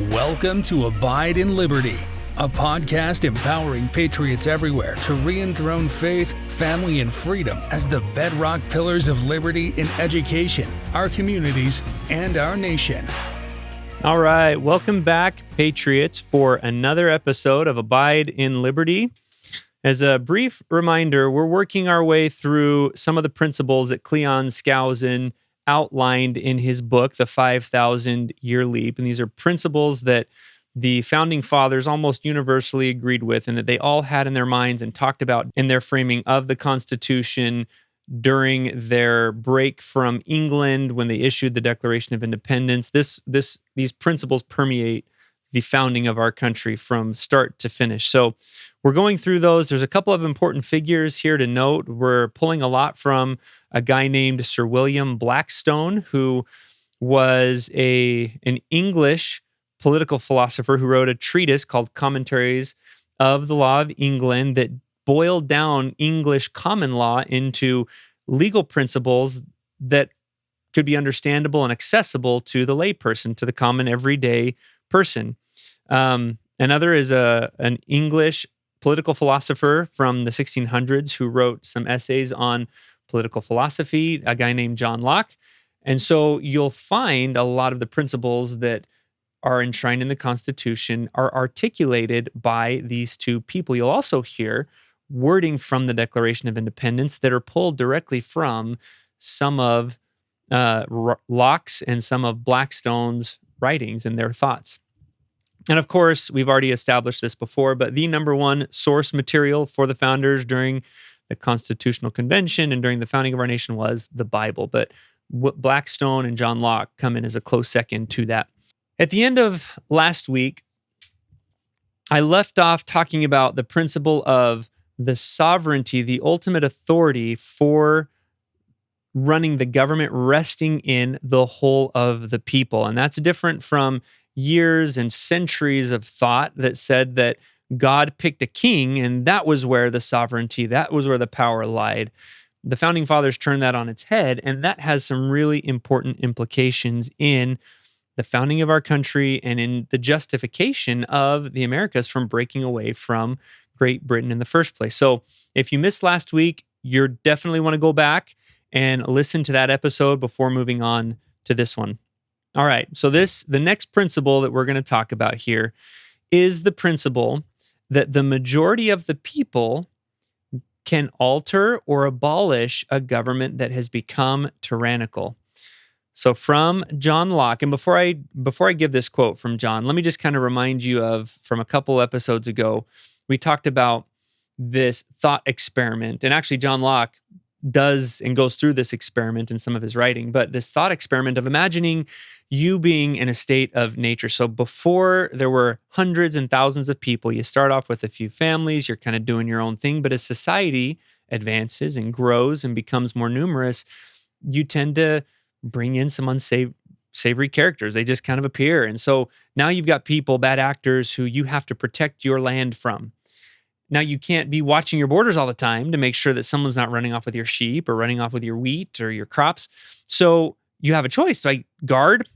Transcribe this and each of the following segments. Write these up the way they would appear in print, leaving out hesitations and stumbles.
Welcome to Abide in Liberty, a podcast empowering patriots everywhere to re-enthrone faith, family, and freedom as the bedrock pillars of liberty in education, our communities, and our nation. All right, welcome back, Patriots, for another episode of Abide in Liberty. As a brief reminder, we're working our way through some of the principles that Cleon Skousen outlined in his book, The 5,000-Year Leap. And these are principles that the founding fathers almost universally agreed with and that they all had in their minds and talked about in their framing of the Constitution during their break from England when they issued the Declaration of Independence. These principles permeate the founding of our country from start to finish. So we're going through those. There's a couple of important figures here to note. We're pulling a lot from a guy named Sir William Blackstone, who was an English political philosopher who wrote a treatise called Commentaries of the Law of England that boiled down English common law into legal principles that could be understandable and accessible to the layperson, to the common everyday person. Another is an English political philosopher from the 1600s who wrote some essays on political philosophy, a guy named John Locke. And so you'll find a lot of the principles that are enshrined in the Constitution are articulated by these two people. You'll also hear wording from the Declaration of Independence that are pulled directly from some of Locke's and some of Blackstone's writings and their thoughts. And of course, we've already established this before, but the number one source material for the founders during the Constitutional Convention and during the founding of our nation was the Bible. But Blackstone and John Locke come in as a close second to that. At the end of last week, I left off talking about the principle of the sovereignty, the ultimate authority for running the government resting in the whole of the people. And that's different from years and centuries of thought that said that God picked a king and that was where the sovereignty, that was where the power lied. The founding fathers turned that on its head, and that has some really important implications in the founding of our country and in the justification of the Americas from breaking away from Great Britain in the first place. So if you missed last week, you definitely want to go back and listen to that episode before moving on to this one. All right, so the next principle that we're going to talk about here is the principle that the majority of the people can alter or abolish a government that has become tyrannical. So from John Locke, and before I give this quote from John, let me just kind of remind you of, from a couple episodes ago, we talked about this thought experiment. And actually, John Locke does and goes through this experiment in some of his writing, but this thought experiment of imagining you being in a state of nature. So before there were hundreds and thousands of people, you start off with a few families, you're kind of doing your own thing, but as society advances and grows and becomes more numerous, you tend to bring in some unsavory characters. They just kind of appear. And so now you've got people, bad actors, who you have to protect your land from. Now, you can't be watching your borders all the time to make sure that someone's not running off with your sheep or running off with your wheat or your crops. So you have a choice. Do I guard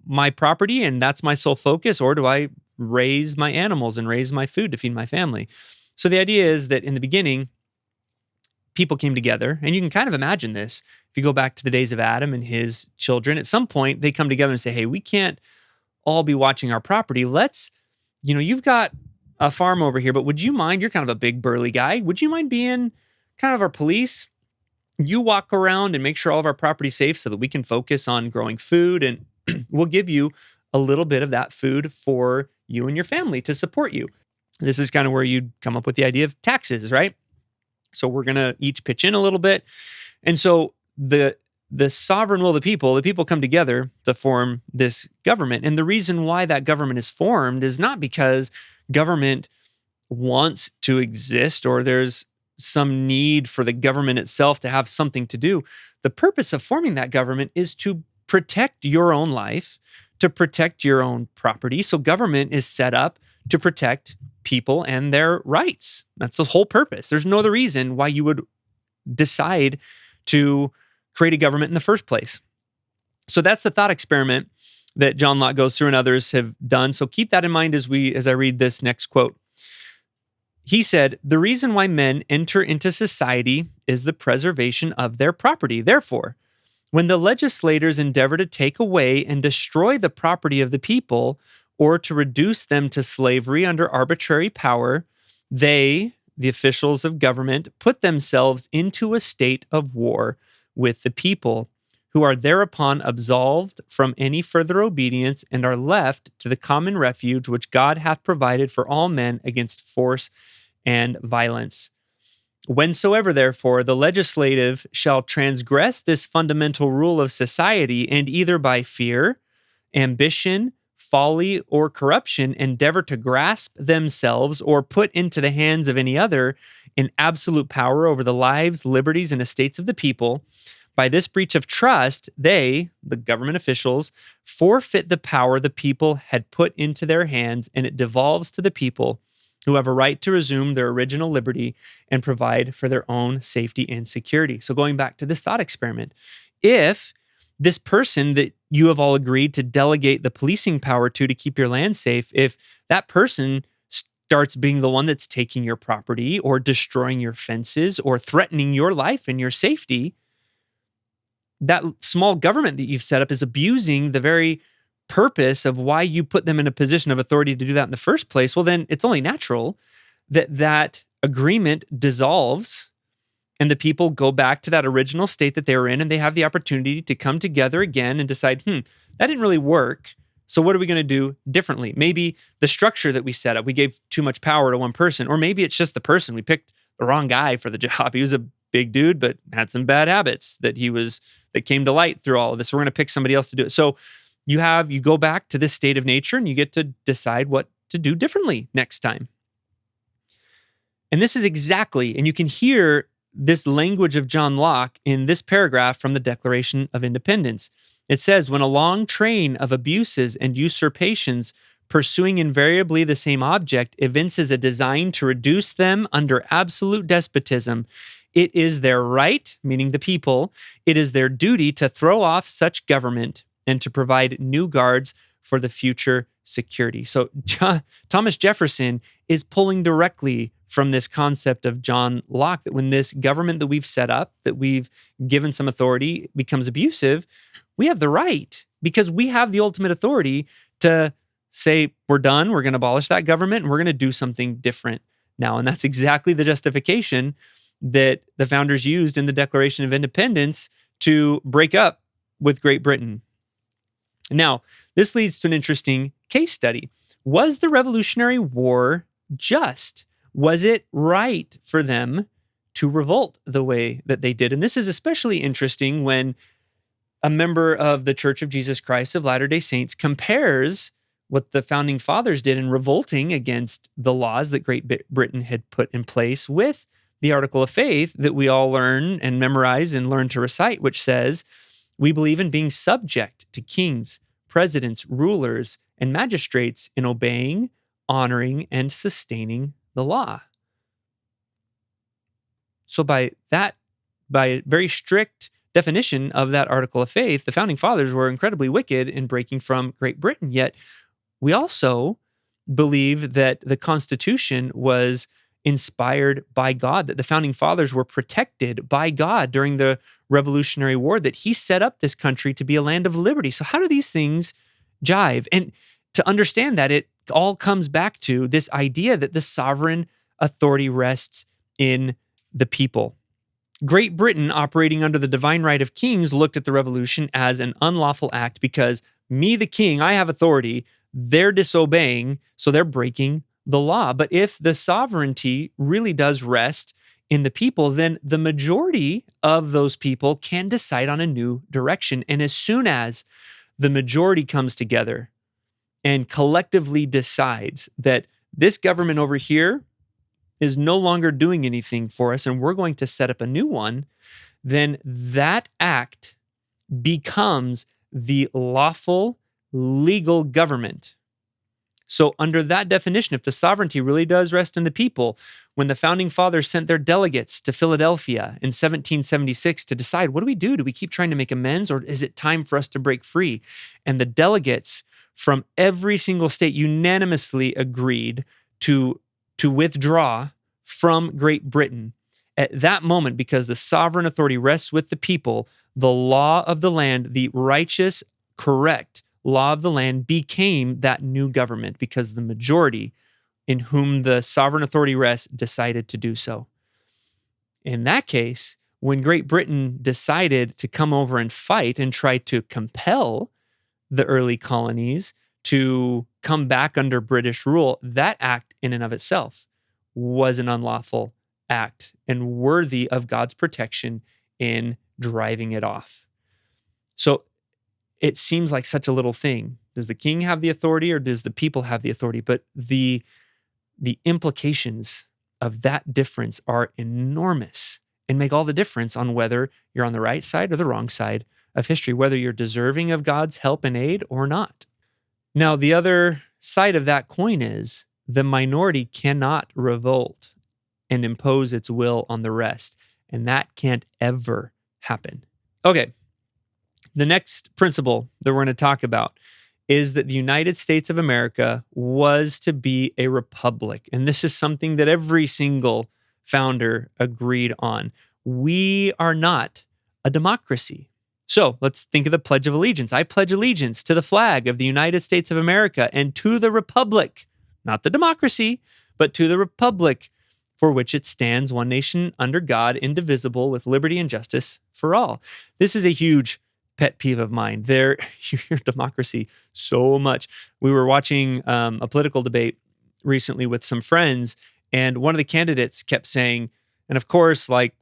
my property and that's my sole focus, or do I raise my animals and raise my food to feed my family? So the idea is that in the beginning, people came together, and you can kind of imagine this. If you go back to the days of Adam and his children, at some point they come together and say, hey, we can't all be watching our property. You've got a farm over here, but would you mind, you're kind of a big burly guy, would you mind being kind of our police? You walk around and make sure all of our property's safe so that we can focus on growing food, and we'll give you a little bit of that food for you and your family to support you. This is kind of where you'd come up with the idea of taxes, right? So we're going to each pitch in a little bit. And so the sovereign will of the people come together to form this government. And the reason why that government is formed is not because government wants to exist or there's some need for the government itself to have something to do. The purpose of forming that government is to protect your own life, to protect your own property. So government is set up to protect people and their rights. That's the whole purpose. There's no other reason why you would decide to create a government in the first place. So that's the thought experiment that John Locke goes through and others have done. So keep that in mind as I read this next quote. He said, "The reason why men enter into society is the preservation of their property. Therefore, when the legislators endeavor to take away and destroy the property of the people, or to reduce them to slavery under arbitrary power, they, the officials of government, put themselves into a state of war with the people, who are thereupon absolved from any further obedience and are left to the common refuge which God hath provided for all men against force and violence. Whensoever, therefore, the legislative shall transgress this fundamental rule of society, and either by fear, ambition, folly, or corruption endeavor to grasp themselves or put into the hands of any other an absolute power over the lives, liberties, and estates of the people, by this breach of trust, they, the government officials, forfeit the power the people had put into their hands, and it devolves to the people, who have a right to resume their original liberty and provide for their own safety and security." So going back to this thought experiment, if this person that you have all agreed to delegate the policing power to keep your land safe, if that person starts being the one that's taking your property or destroying your fences or threatening your life and your safety, that small government that you've set up is abusing the very purpose of why you put them in a position of authority to do that in the first place. Well, then it's only natural that that agreement dissolves and the people go back to that original state that they were in, and they have the opportunity to come together again and decide, that didn't really work. So what are we going to do differently? Maybe the structure that we set up, we gave too much power to one person, or maybe it's just the person. We picked the wrong guy for the job. He was a big dude, but had some bad habits that came to light through all of this. So we're going to pick somebody else to do it. So you go back to this state of nature and you get to decide what to do differently next time. And this is exactly, and you can hear this language of John Locke in this paragraph from the Declaration of Independence. It says, "When a long train of abuses and usurpations pursuing invariably the same object evinces a design to reduce them under absolute despotism, it is their right," meaning the people, "it is their duty to throw off such government and to provide new guards for the future security." So Thomas Jefferson is pulling directly from this concept of John Locke, that when this government that we've set up, that we've given some authority, becomes abusive, we have the right, because we have the ultimate authority to say, we're done, we're going to abolish that government, and we're going to do something different now. And that's exactly the justification that the founders used in the Declaration of Independence to break up with Great Britain. Now, this leads to an interesting case study. Was the Revolutionary War just? Was it right for them to revolt the way that they did? And this is especially interesting when a member of the Church of Jesus Christ of Latter-day Saints compares what the founding fathers did in revolting against the laws that Great Britain had put in place with the Article of Faith that we all learn and memorize and learn to recite, which says, "We believe in being subject to kings, presidents, rulers, and magistrates, in obeying, honoring, and sustaining the law." So by a very strict definition of that Article of Faith, the founding fathers were incredibly wicked in breaking from Great Britain. Yet we also believe that the Constitution was inspired by God, that the founding fathers were protected by God during the Revolutionary War, that he set up this country to be a land of liberty. So how do these things jive? And to understand that, it all comes back to this idea that the sovereign authority rests in the people. Great Britain, operating under the divine right of kings, looked at the revolution as an unlawful act because me, the king, I have authority. They're disobeying, so they're breaking the law. But if the sovereignty really does rest in the people, then the majority of those people can decide on a new direction. And as soon as the majority comes together and collectively decides that this government over here is no longer doing anything for us and we're going to set up a new one, then that act becomes the lawful legal government. So under that definition, if the sovereignty really does rest in the people, when the founding fathers sent their delegates to Philadelphia in 1776 to decide, what do we do? Do we keep trying to make amends, or is it time for us to break free? And the delegates from every single state unanimously agreed to withdraw from Great Britain. At that moment, because the sovereign authority rests with the people, the law of the land, the righteous, correct law of the land, became that new government because the majority in whom the sovereign authority rests decided to do so. In that case, when Great Britain decided to come over and fight and try to compel the early colonies to come back under British rule, that act in and of itself was an unlawful act and worthy of God's protection in driving it off. So it seems like such a little thing. Does the king have the authority, or does the people have the authority? But the implications of that difference are enormous and make all the difference on whether you're on the right side or the wrong side of history, whether you're deserving of God's help and aid or not. Now, the other side of that coin is the minority cannot revolt and impose its will on the rest, and that can't ever happen. Okay, the next principle that we're going to talk about is that the United States of America was to be a republic, and this is something that every single founder agreed on. We are not a democracy. So let's think of the Pledge of Allegiance. I pledge allegiance to the flag of the United States of America and to the republic, not the democracy, but to the republic for which it stands, one nation under God, indivisible, with liberty and justice for all. This is a huge pet peeve of mine. You hear democracy so much. We were watching a political debate recently with some friends, and one of the candidates kept saying, and of course, like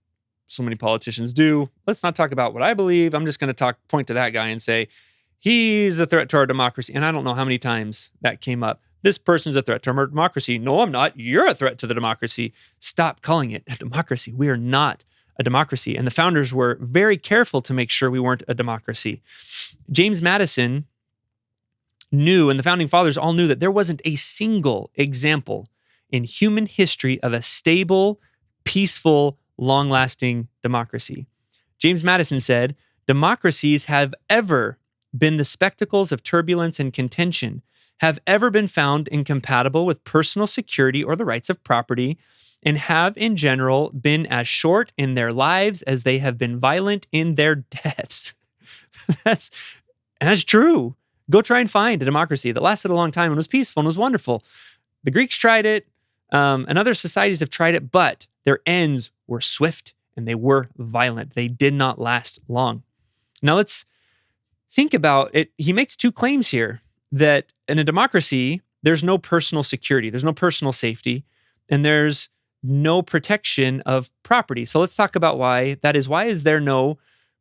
so many politicians do, let's not talk about what I believe. I'm just going to point to that guy and say, he's a threat to our democracy. And I don't know how many times that came up. This person's a threat to our democracy. No, I'm not. You're a threat to the democracy. Stop calling it a democracy. We are not a democracy. And the founders were very careful to make sure we weren't a democracy. James Madison knew, and the founding fathers all knew, that there wasn't a single example in human history of a stable, peaceful, long-lasting democracy. James Madison said, democracies have ever been the spectacles of turbulence and contention, have ever been found incompatible with personal security or the rights of property, and have in general been as short in their lives as they have been violent in their deaths. That's true. Go try and find a democracy that lasted a long time and was peaceful and was wonderful. The Greeks tried it, and other societies have tried it, but their ends were swift and they were violent. They did not last long. Now let's think about it. He makes two claims here, that in a democracy, there's no personal security, there's no personal safety, and there's no protection of property. So let's talk about why that is. Why is there no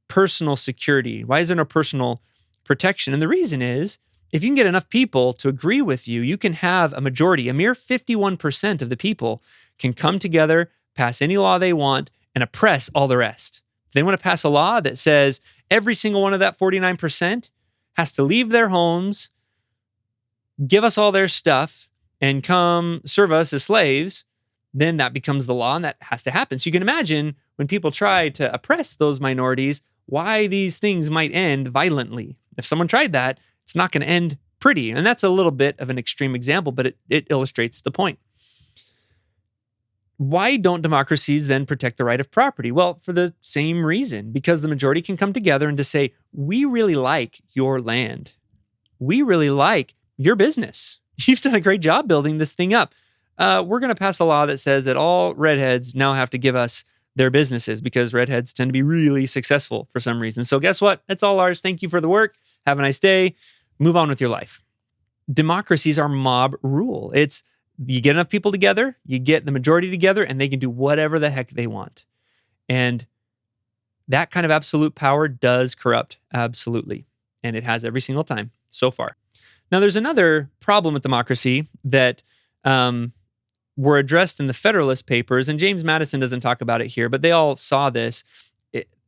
personal security? Why is there no personal protection? And the reason is, if you can get enough people to agree with you, you can have a majority. A mere 51% of the people can come together, pass any law they want, and oppress all the rest. If they want to pass a law that says every single one of that 49% has to leave their homes, give us all their stuff, and come serve us as slaves, then that becomes the law, and that has to happen. So you can imagine when people try to oppress those minorities, why these things might end violently. If someone tried that, it's not going to end pretty. And that's a little bit of an extreme example, but it illustrates the point. Why don't democracies then protect the right of property? Well, for the same reason, because the majority can come together and to say, we really like your land. We really like your business. You've done a great job building this thing up. We're going to pass a law that says that all redheads now have to give us their businesses because redheads tend to be really successful for some reason. So guess what? It's all ours. Thank you for the work. Have a nice day. Move on with your life. Democracies are mob rule. It's you get enough people together, you get the majority together, and they can do whatever the heck they want. And that kind of absolute power does corrupt, absolutely. And it has every single time so far. Now, there's another problem with democracy that were addressed in the Federalist Papers, and James Madison doesn't talk about it here, but they all saw this.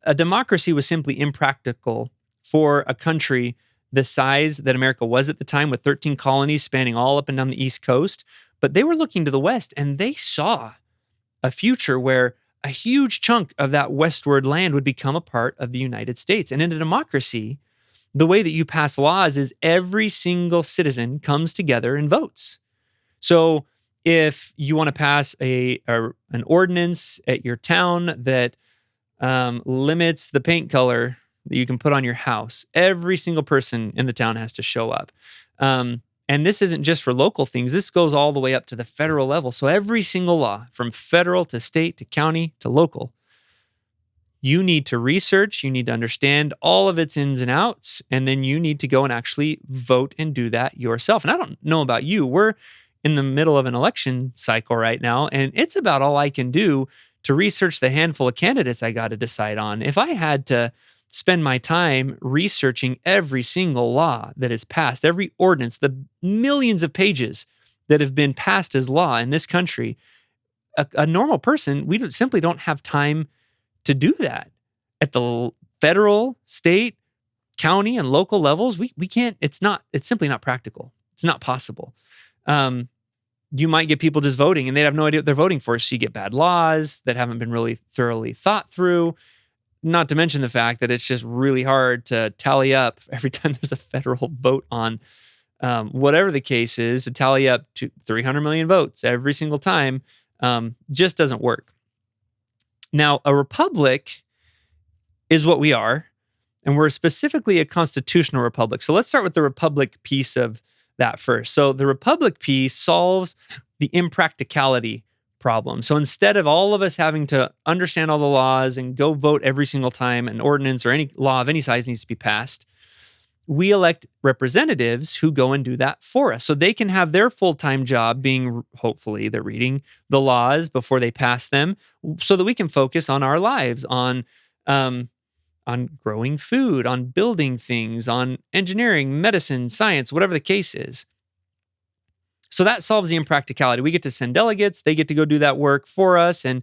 A democracy was simply impractical for a country the size that America was at the time, with 13 colonies spanning all up and down the East Coast. But they were looking to the West, and they saw a future where a huge chunk of that westward land would become a part of the United States. And in a democracy, the way that you pass laws is every single citizen comes together and votes. So if you want to pass an ordinance at your town that limits the paint color that you can put on your house, every single person in the town has to show up. And this isn't just for local things. This goes all the way up to the federal level. So every single law, from federal to state to county to local, you need to research, you need to understand all of its ins and outs, and then you need to go and actually vote and do that yourself. And I don't know about you. We're in the middle of an election cycle right now, and it's about all I can do to research the handful of candidates I got to decide on. If I had to spend my time researching every single law that is passed, every ordinance, the millions of pages that have been passed as law in this country, a normal person, we simply don't have time to do that. At the federal, state, county, and local levels, we can't, it's simply not practical. It's not possible. You might get people just voting and they'd have no idea what they're voting for. So you get bad laws that haven't been really thoroughly thought through. Not to mention the fact that it's just really hard to tally up every time there's a federal vote on whatever the case is, to tally up to 300 million votes every single time just doesn't work. Now, a republic is what we are, and we're specifically a constitutional republic. So let's start with the republic piece of that first. So the republic piece solves the impracticality problem. So instead of all of us having to understand all the laws and go vote every single time an ordinance or any law of any size needs to be passed, we elect representatives who go and do that for us. So they can have their full-time job being, hopefully, they're reading the laws before they pass them so that we can focus on our lives, on growing food, on building things, on engineering, medicine, science, whatever the case is. So that solves the impracticality. We get to send delegates, they get to go do that work for us, and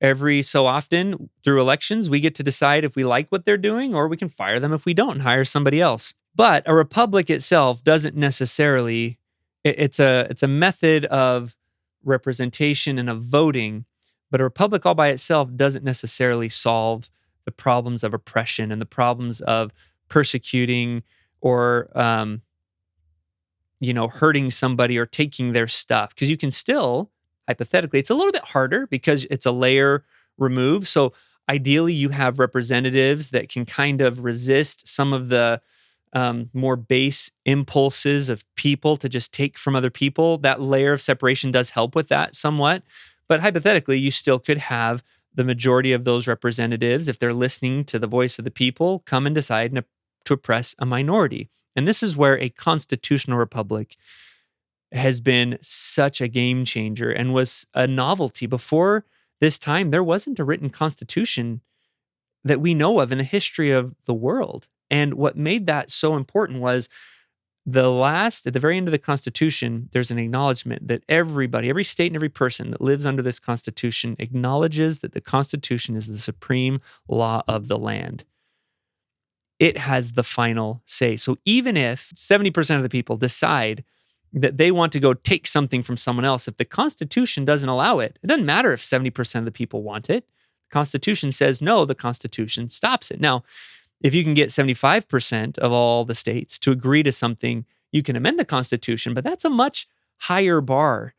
every so often through elections, we get to decide if we like what they're doing, or we can fire them if we don't and hire somebody else. But a republic itself doesn't necessarily, it's a method of representation and of voting, but a republic all by itself doesn't necessarily solve the problems of oppression and the problems of persecuting or hurting somebody or taking their stuff. Because you can still, hypothetically, it's a little bit harder because it's a layer removed. So ideally, you have representatives that can kind of resist some of the more base impulses of people to just take from other people. That layer of separation does help with that somewhat. But hypothetically, you still could have the majority of those representatives, if they're listening to the voice of the people, come and decide to oppress a minority. And this is where a constitutional republic has been such a game changer and was a novelty. Before this time, there wasn't a written constitution that we know of in the history of the world. And what made that so important was at the very end of the Constitution, there's an acknowledgement that everybody, every state and every person that lives under this Constitution acknowledges that the Constitution is the supreme law of the land. It has the final say. So even if 70% of the people decide that they want to go take something from someone else, if the Constitution doesn't allow it, it doesn't matter if 70% of the people want it. The Constitution says no, the Constitution stops it. Now, if you can get 75% of all the states to agree to something, you can amend the Constitution, but that's a much higher bar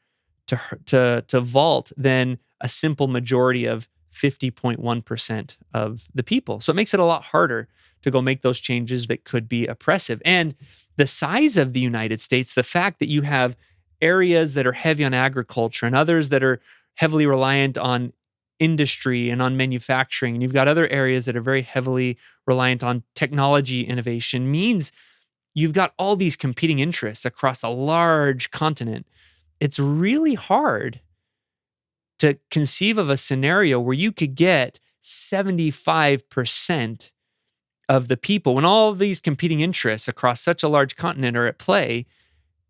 to vault than a simple majority of 50.1% of the people. So it makes it a lot harder to go make those changes that could be oppressive. And the size of the United States, the fact that you have areas that are heavy on agriculture and others that are heavily reliant on industry and on manufacturing, and you've got other areas that are very heavily reliant on technology innovation, means you've got all these competing interests across a large continent. It's really hard to conceive of a scenario where you could get 75% of the people, when all of these competing interests across such a large continent are at play,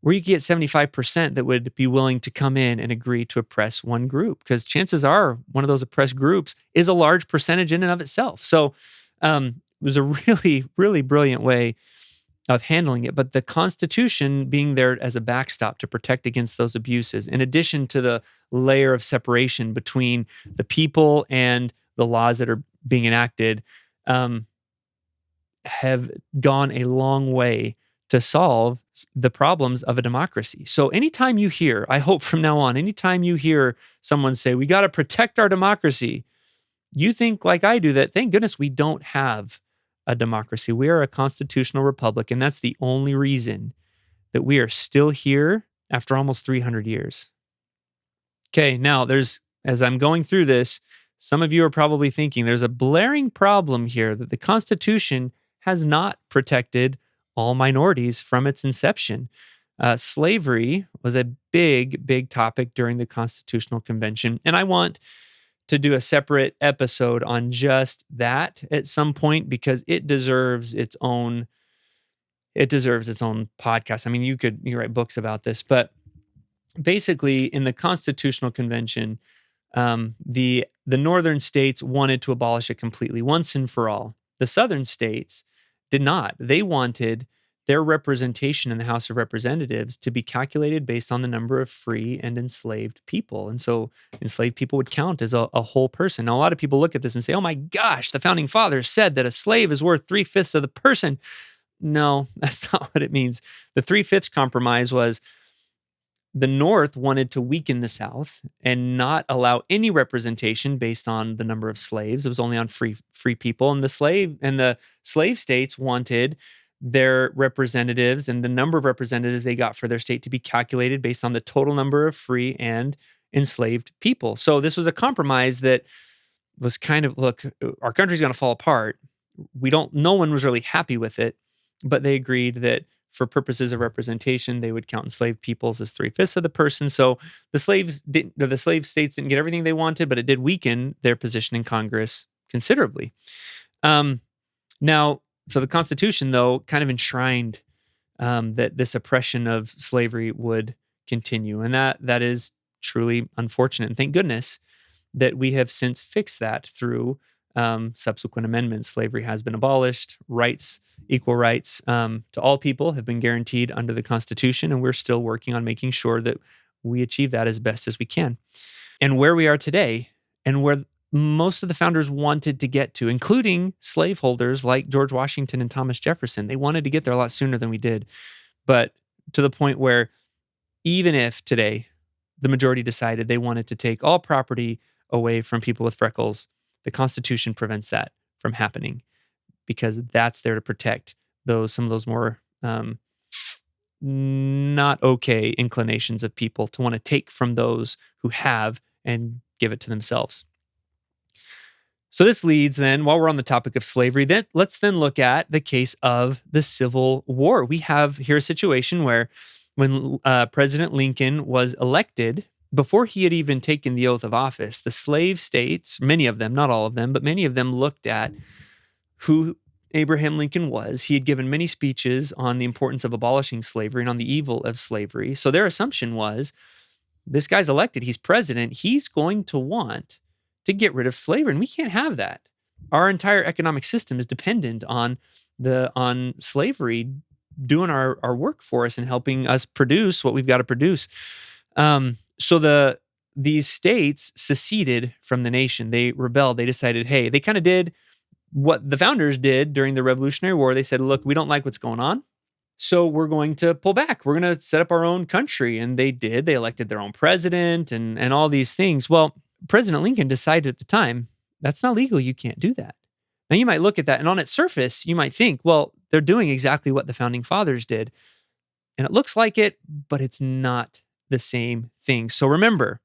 where you get 75% that would be willing to come in and agree to oppress one group. Because chances are one of those oppressed groups is a large percentage in and of itself. So it was a really, really brilliant way handling it, but the Constitution being there as a backstop to protect against those abuses, in addition to the layer of separation between the people and the laws that are being enacted, have gone a long way to solve the problems of a democracy. So anytime you hear, I hope from now on, anytime you hear someone say, we got to protect our democracy, you think like I do that, thank goodness we don't have a democracy. We are a constitutional republic, and that's the only reason that we are still here after almost 300 years. Okay, now as I'm going through this, some of you are probably thinking there's a blaring problem here that the Constitution has not protected all minorities from its inception. Slavery was a big, big topic during the Constitutional Convention, and I want to do a separate episode on just that at some point because it deserves its own podcast. I mean, you write books about this, but basically in the Constitutional Convention, the northern states wanted to abolish it completely once and for all. The southern states did not. They wanted their representation in the House of Representatives to be calculated based on the number of free and enslaved people. And so enslaved people would count as a whole person. Now, a lot of people look at this and say, oh my gosh, the founding fathers said that a slave is worth 3/5 of the person. No, that's not what it means. The 3/5 compromise was the North wanted to weaken the South and not allow any representation based on the number of slaves. It was only on free people. And the slave states wanted their representatives and the number of representatives they got for their state to be calculated based on the total number of free and enslaved people. So this was a compromise that was kind of, look, our country's going to fall apart. No one was really happy with it, but they agreed that for purposes of representation, they would count enslaved peoples as 3/5 of the person. So the slave states didn't get everything they wanted, but it did weaken their position in Congress considerably. So the Constitution, though, kind of enshrined that this oppression of slavery would continue. And that is truly unfortunate. And thank goodness that we have since fixed that through subsequent amendments. Slavery has been abolished. Equal rights to all people have been guaranteed under the Constitution. And we're still working on making sure that we achieve that as best as we can. And where we are today, and where most of the founders wanted to get to, including slaveholders like George Washington and Thomas Jefferson. They wanted to get there a lot sooner than we did, but to the point where even if today the majority decided they wanted to take all property away from people with freckles, the Constitution prevents that from happening because that's there to protect some of those more not okay inclinations of people to want to take from those who have and give it to themselves. So this leads then, while we're on the topic of slavery, let's look at the case of the Civil War. We have here a situation where when President Lincoln was elected, before he had even taken the oath of office, the slave states, many of them, not all of them, but many of them looked at who Abraham Lincoln was. He had given many speeches on the importance of abolishing slavery and on the evil of slavery. So their assumption was, this guy's elected, he's president, he's going to want to get rid of slavery, and we can't have that. Our entire economic system is dependent on slavery doing our work for us and helping us produce what we've got to produce. So these states seceded from the nation. They rebelled. They decided, hey, they kind of did what the founders did during the Revolutionary War. They said, look, we don't like what's going on, so we're going to pull back. We're going to set up our own country. And they did. They elected their own president and all these things. Well, President Lincoln decided at the time, that's not legal. You can't do that. Now, you might look at that, and on its surface, you might think, well, they're doing exactly what the founding fathers did. And it looks like it, but it's not the same thing. So remember,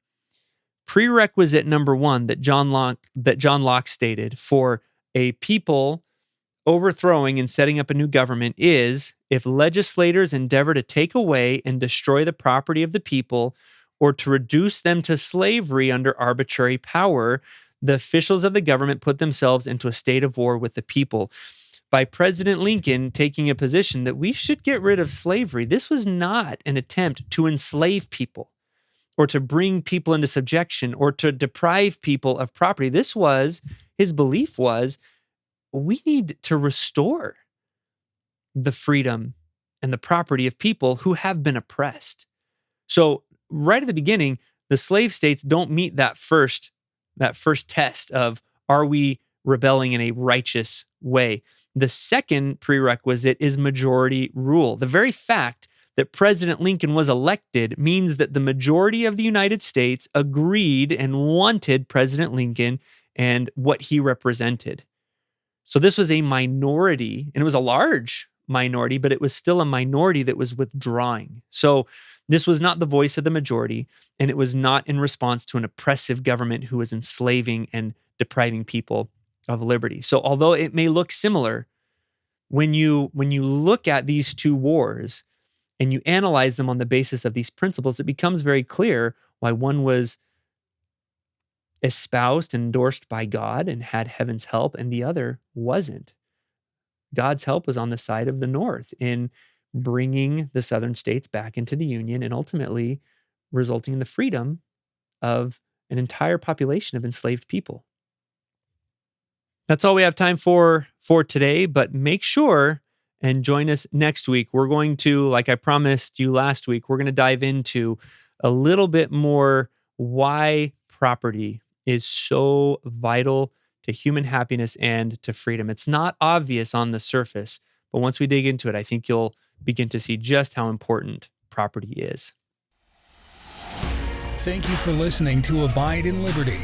prerequisite number one that John Locke stated for a people overthrowing and setting up a new government is if legislators endeavor to take away and destroy the property of the people or to reduce them to slavery under arbitrary power, the officials of the government put themselves into a state of war with the people. By President Lincoln taking a position that we should get rid of slavery, this was not an attempt to enslave people or to bring people into subjection or to deprive people of property. His belief was, we need to restore the freedom and the property of people who have been oppressed. So right at the beginning, the slave states don't meet that first test of, are we rebelling in a righteous way? The second prerequisite is majority rule. The very fact that President Lincoln was elected means that the majority of the United States agreed and wanted President Lincoln and what he represented. So this was a minority, and it was a large minority, but it was still a minority that was withdrawing. So this was not the voice of the majority, and it was not in response to an oppressive government who was enslaving and depriving people of liberty. So although it may look similar, when you look at these two wars and you analyze them on the basis of these principles, it becomes very clear why one was espoused and endorsed by God and had heaven's help, and the other wasn't. God's help was on the side of the North in bringing the southern states back into the Union and ultimately resulting in the freedom of an entire population of enslaved people. That's all we have time for today, but make sure and join us next week. We're going to, like I promised you last week, we're going to dive into a little bit more why property is so vital to human happiness and to freedom. It's not obvious on the surface, but once we dig into it, I think you'll begin to see just how important property is. Thank you for listening to Abide in Liberty.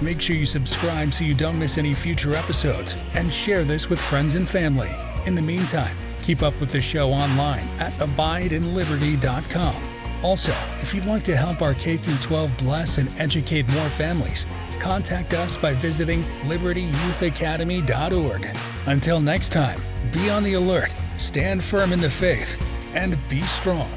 Make sure you subscribe so you don't miss any future episodes, and share this with friends and family. In the meantime, keep up with the show online at abideinliberty.com. Also, if you'd like to help our K-12 bless and educate more families, contact us by visiting libertyyouthacademy.org. Until next time, be on the alert, stand firm in the faith, and be strong.